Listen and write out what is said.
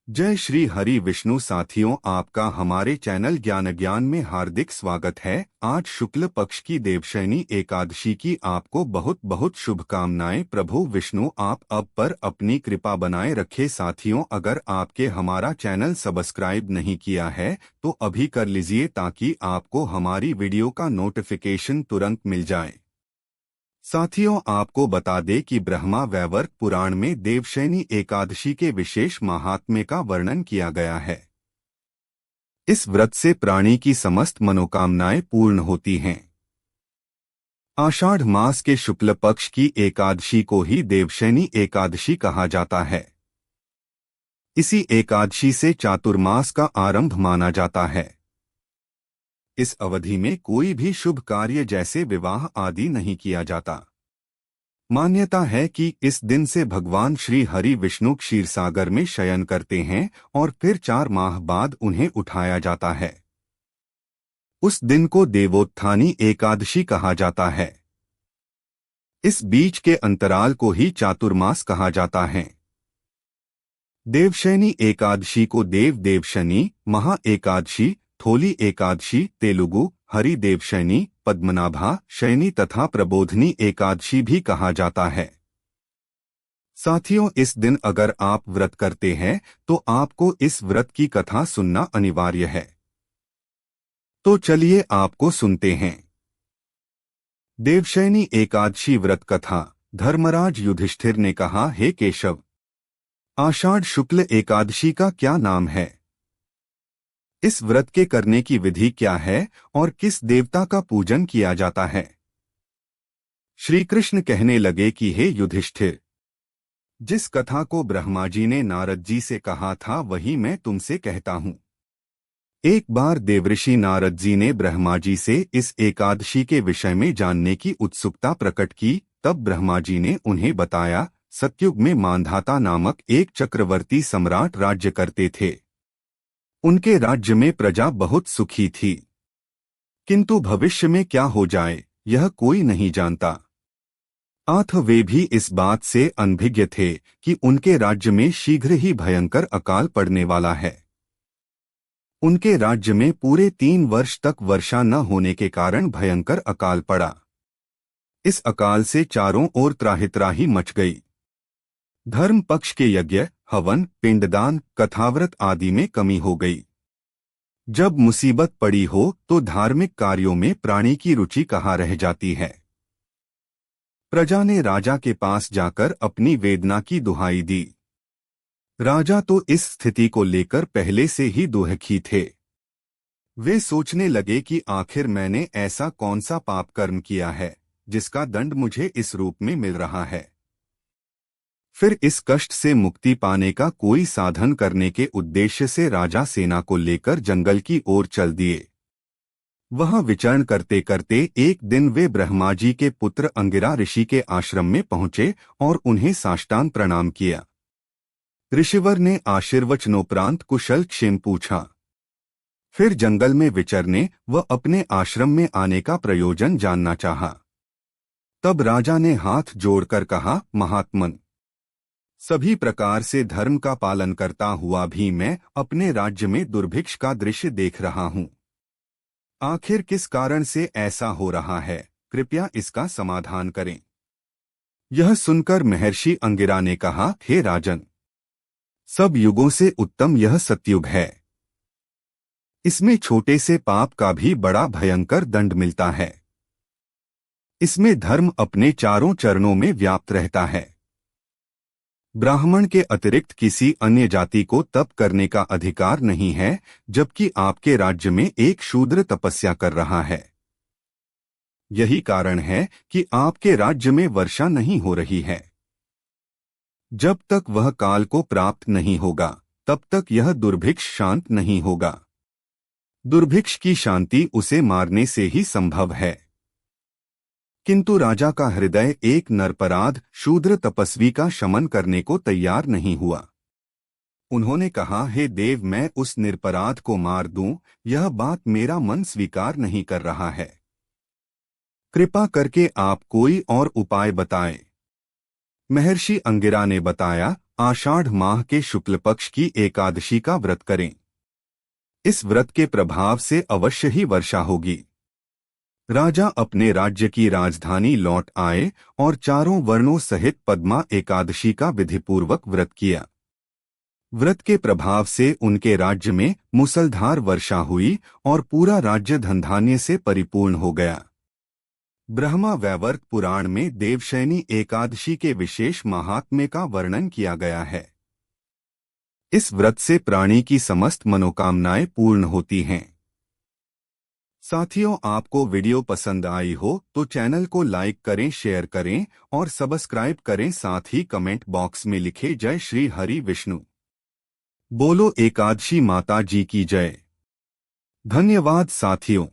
जय श्री हरि विष्णु साथियों, आपका हमारे चैनल ज्ञान में हार्दिक स्वागत है। आज शुक्ल पक्ष की देवशयनी एकादशी की आपको बहुत बहुत शुभकामनाएं। प्रभु विष्णु आप अब पर अपनी कृपा बनाए रखे। साथियों, अगर आपके हमारा चैनल सब्सक्राइब नहीं किया है तो अभी कर लीजिए ताकि आपको हमारी वीडियो का नोटिफिकेशन तुरंत मिल जाए। साथियों, आपको बता दें कि ब्रह्मा वैवर्त पुराण में देवशयनी एकादशी के विशेष महात्म्य का वर्णन किया गया है। इस व्रत से प्राणी की समस्त मनोकामनाएं पूर्ण होती हैं। आषाढ़ मास के शुक्ल पक्ष की एकादशी को ही देवशयनी एकादशी कहा जाता है। इसी एकादशी से चातुर्मास का आरंभ माना जाता है। इस अवधि में कोई भी शुभ कार्य जैसे विवाह आदि नहीं किया जाता। मान्यता है कि इस दिन से भगवान श्री हरि विष्णु क्षीरसागर में शयन करते हैं और फिर 4 माह बाद उन्हें उठाया जाता है। उस दिन को देवोत्थानी एकादशी कहा जाता है। इस बीच के अंतराल को ही चातुर्मास कहा जाता है। देवशयनी एकादशी को देव देवशनी, महा एकादशी, थोली एकादशी, तेलुगु, हरि देवशयनी, पद्मनाभा शयनी तथा प्रबोधनी एकादशी भी कहा जाता है। साथियों, इस दिन अगर आप व्रत करते हैं तो आपको इस व्रत की कथा सुनना अनिवार्य है। तो चलिए आपको सुनते हैं। देवशयनी एकादशी व्रत कथा। धर्मराज युधिष्ठिर ने कहा, हे केशव, आषाढ़ शुक्ल एकादशी का क्या नाम है? इस व्रत के करने की विधि क्या है और किस देवता का पूजन किया जाता है? श्री कृष्ण कहने लगे कि हे युधिष्ठिर, जिस कथा को ब्रह्मा जी ने नारद जी से कहा था वही मैं तुमसे कहता हूँ। एक बार देवऋषि नारद जी ने ब्रह्मा जी से इस एकादशी के विषय में जानने की उत्सुकता प्रकट की। तब ब्रह्मा जी ने उन्हें बताया, सतयुग में मांधाता नामक एक चक्रवर्ती सम्राट राज्य करते थे। उनके राज्य में प्रजा बहुत सुखी थी, किंतु भविष्य में क्या हो जाए यह कोई नहीं जानता। अथ वे भी इस बात से अनभिज्ञ थे कि उनके राज्य में शीघ्र ही भयंकर अकाल पड़ने वाला है। उनके राज्य में पूरे 3 वर्ष तक वर्षा न होने के कारण भयंकर अकाल पड़ा। इस अकाल से चारों ओर त्राहित्राही मच गई। धर्म पक्ष के यज्ञ, हवन, पिंडदान, कथाव्रत आदि में कमी हो गई। जब मुसीबत पड़ी हो तो धार्मिक कार्यों में प्राणी की रुचि कहाँ रह जाती है। प्रजा ने राजा के पास जाकर अपनी वेदना की दुहाई दी। राजा तो इस स्थिति को लेकर पहले से ही दुखी थे। वे सोचने लगे कि आखिर मैंने ऐसा कौन सा पाप कर्म किया है जिसका दंड मुझे इस रूप में मिल रहा है। फिर इस कष्ट से मुक्ति पाने का कोई साधन करने के उद्देश्य से राजा सेना को लेकर जंगल की ओर चल दिए। वहां विचरण करते करते एक दिन वे ब्रह्मा जी के पुत्र अंगिरा ऋषि के आश्रम में पहुंचे और उन्हें साष्टांग प्रणाम किया। ऋषिवर ने आशीर्वचनोपरांत कुशल क्षेम पूछा। फिर जंगल में विचरने व अपने आश्रम में आने का प्रयोजन जानना चाहा। तब राजा ने हाथ जोड़कर कहा, महात्मन, सभी प्रकार से धर्म का पालन करता हुआ भी मैं अपने राज्य में दुर्भिक्ष का दृश्य देख रहा हूँ। आखिर किस कारण से ऐसा हो रहा है, कृपया इसका समाधान करें। यह सुनकर महर्षि अंगिरा ने कहा, हे राजन, सब युगों से उत्तम यह सतयुग है। इसमें छोटे से पाप का भी बड़ा भयंकर दंड मिलता है। इसमें धर्म अपने चारों चरणों में व्याप्त रहता है। ब्राह्मण के अतिरिक्त किसी अन्य जाति को तप करने का अधिकार नहीं है, जबकि आपके राज्य में एक शूद्र तपस्या कर रहा है। यही कारण है कि आपके राज्य में वर्षा नहीं हो रही है। जब तक वह काल को प्राप्त नहीं होगा तब तक यह दुर्भिक्ष शांत नहीं होगा। दुर्भिक्ष की शांति उसे मारने से ही संभव है। किंतु राजा का हृदय एक नरपराध शूद्र तपस्वी का शमन करने को तैयार नहीं हुआ। उन्होंने कहा, हे देव, मैं उस निरपराध को मार दूं, यह बात मेरा मन स्वीकार नहीं कर रहा है। कृपा करके आप कोई और उपाय बताएं। महर्षि अंगिरा ने बताया, आषाढ़ माह के शुक्ल पक्ष की एकादशी का व्रत करें। इस व्रत के प्रभाव से अवश्य ही वर्षा होगी। राजा अपने राज्य की राजधानी लौट आए और चारों वर्णों सहित पद्मा एकादशी का विधिपूर्वक व्रत किया। व्रत के प्रभाव से उनके राज्य में मूसलधार वर्षा हुई और पूरा राज्य धनधान्य से परिपूर्ण हो गया। ब्रह्मा वैवर्त पुराण में देवशयनी एकादशी के विशेष महात्म्य का वर्णन किया गया है। इस व्रत से प्राणी की समस्त मनोकामनाएं पूर्ण होती हैं। साथियों, आपको वीडियो पसंद आई हो तो चैनल को लाइक करें, शेयर करें और सब्सक्राइब करें। साथ ही कमेंट बॉक्स में लिखें जय श्री हरि विष्णु। बोलो एकादशी माता जी की जय। धन्यवाद साथियों।